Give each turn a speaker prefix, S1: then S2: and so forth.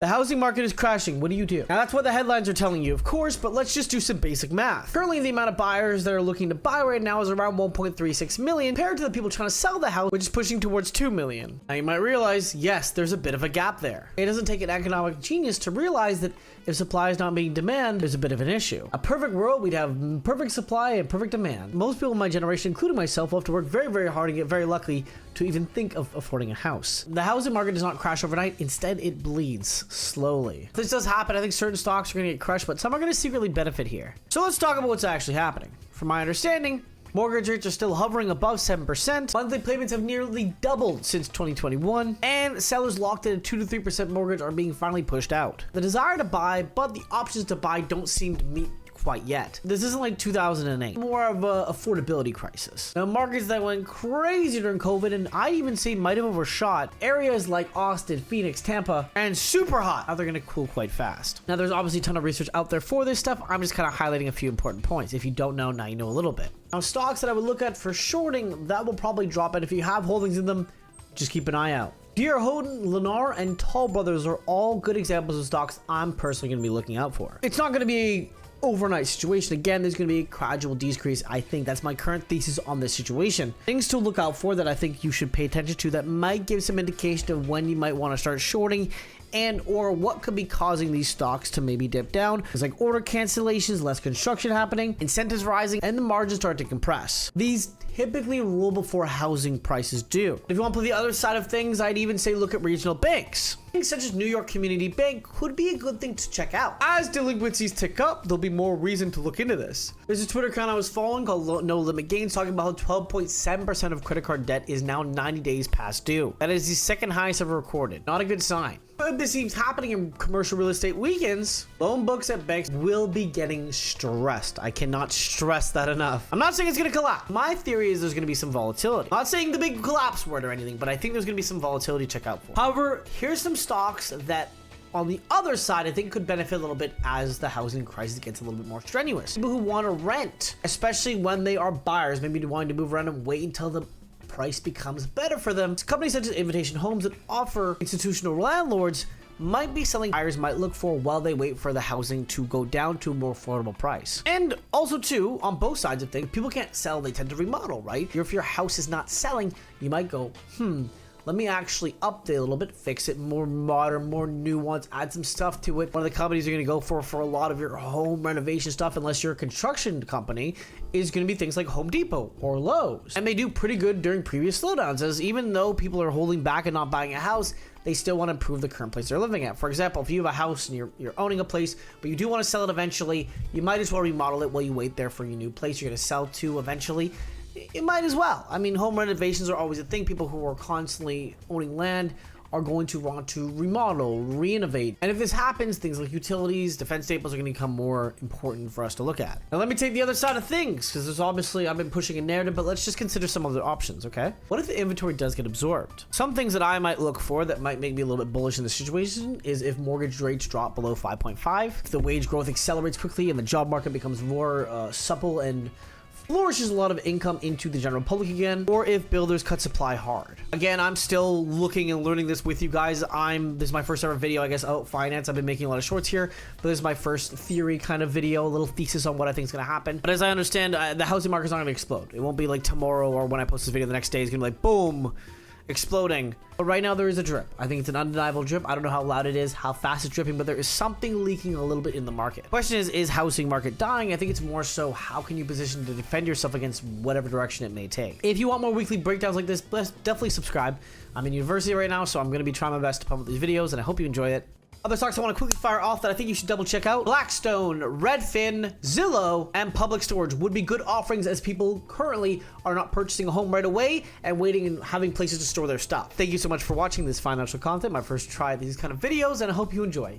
S1: The housing market is crashing. What do you do? Now, that's what the headlines are telling you, of course, but let's just do some basic math. Currently, the amount of buyers that are looking to buy right now is around 1.36 million, compared to the people trying to sell the house, which is pushing towards 2 million. Now, you might realize, yes, there's a bit of a gap there. It doesn't take an economic genius to realize that if supply is not meeting demand, there's a bit of an issue. A perfect world, we'd have perfect supply and perfect demand. Most people in my generation, including myself, will have to work very, very hard and get very lucky to even think of affording a house. The housing market does not crash overnight. Instead, it bleeds slowly. If this does happen, I think certain stocks are going to get crushed, but some are going to secretly benefit here. So let's talk about what's actually happening. From my understanding, mortgage rates are still hovering above 7%. Monthly payments have nearly doubled since 2021, and sellers locked in a 2 to 3% mortgage are being finally pushed out. The desire to buy, but the options to buy don't seem to meet quite yet. This isn't like 2008, more of a affordability crisis. Now, markets that went crazy during COVID, and I even say might have overshot, areas like Austin, Phoenix, Tampa, and super hot, now they're gonna cool quite fast. Now, there's obviously a ton of research out there for this stuff. I'm just kind of highlighting a few important points. If you don't know, now you know a little bit. Now, stocks that I would look at for shorting, that will probably drop, and if you have holdings in them, just keep an eye out. Deere, Houghton, Lennar, and Toll Brothers are all good examples of stocks I'm personally going to be looking out for. It's not going to be overnight situation. Again, there's going to be a gradual decrease. I think that's my current thesis on this situation. Things to look out for that I think you should pay attention to that might give some indication of when you might want to start shorting and or what could be causing these stocks to maybe dip down. It's like order cancellations, less construction happening, incentives rising, and the margins start to compress. These typically roll before housing prices do. If you want to play the other side of things, I'd even say look at regional banks. Things such as New York Community Bank could be a good thing to check out. As delinquencies tick up, there'll be more reason to look into this. There's a Twitter account I was following called No Limit Gains talking about how 12.7% of credit card debt is now 90 days past due. That is the second highest ever recorded. Not a good sign. But if this seems happening in commercial real estate weekends, loan books at banks will be getting stressed. I cannot stress that enough. I'm not saying it's going to collapse. My theory is there's going to be some volatility. I'm not saying the big collapse word or anything, but I think there's going to be some volatility to check out for. However, here's some stocks that on the other side, I think could benefit a little bit as the housing crisis gets a little bit more strenuous. People who want to rent, especially when they are buyers, maybe wanting to move around and wait until the price becomes better for them. Companies such as Invitation Homes that offer institutional landlords might be selling buyers might look for while they wait for the housing to go down to a more affordable price. And also too, on both sides of things, people can't sell, they tend to remodel, right? If your house is not selling, you might go, let me actually update a little bit, fix it more modern, more nuanced, add some stuff to it. One of the companies you're going to go for a lot of your home renovation stuff, unless you're a construction company, is going to be things like Home Depot or Lowe's. And they do pretty good during previous slowdowns, as even though people are holding back and not buying a house, they still want to improve the current place they're living at. For example, if you have a house and you're owning a place, but you do want to sell it eventually, you might as well remodel it while you wait there for your new place you're going to sell to eventually. It might as well. I mean, home renovations are always a thing. People who are constantly owning land are going to want to remodel, renovate. And if this happens, things like utilities, defense staples are going to become more important for us to look at. Now, let me take the other side of things, because there's obviously, I've been pushing a narrative, but let's just consider some other options, okay? What if the inventory does get absorbed? Some things that I might look for that might make me a little bit bullish in the situation is if mortgage rates drop below 5.5, if the wage growth accelerates quickly and the job market becomes more supple and flourishes a lot of income into the general public again, or if builders cut supply hard. Again, I'm still looking and learning this with you guys. This is my first ever video, I guess, out finance. I've been making a lot of shorts here, but this is my first theory kind of video, a little thesis on what I think is going to happen. But as I understand, the housing market is not going to explode. It won't be like tomorrow or when I post this video the next day, it's going to be like, boom, exploding. But right now there is a drip. I think it's an undeniable drip. I don't know how loud it is, how fast it's dripping, but there is something leaking a little bit in the market. Question is housing market dying? I think it's more so how can you position to defend yourself against whatever direction it may take. If you want more weekly breakdowns like this, definitely subscribe. I'm in university right now, so I'm going to be trying my best to pump up these videos, and I hope you enjoy it. Other stocks I want to quickly fire off that I think you should double check out: Blackstone, Redfin, Zillow, and Public Storage would be good offerings as people currently are not purchasing a home right away and waiting and having places to store their stuff. Thank you so much for watching this financial content, my first try at these kind of videos, and I hope you enjoy.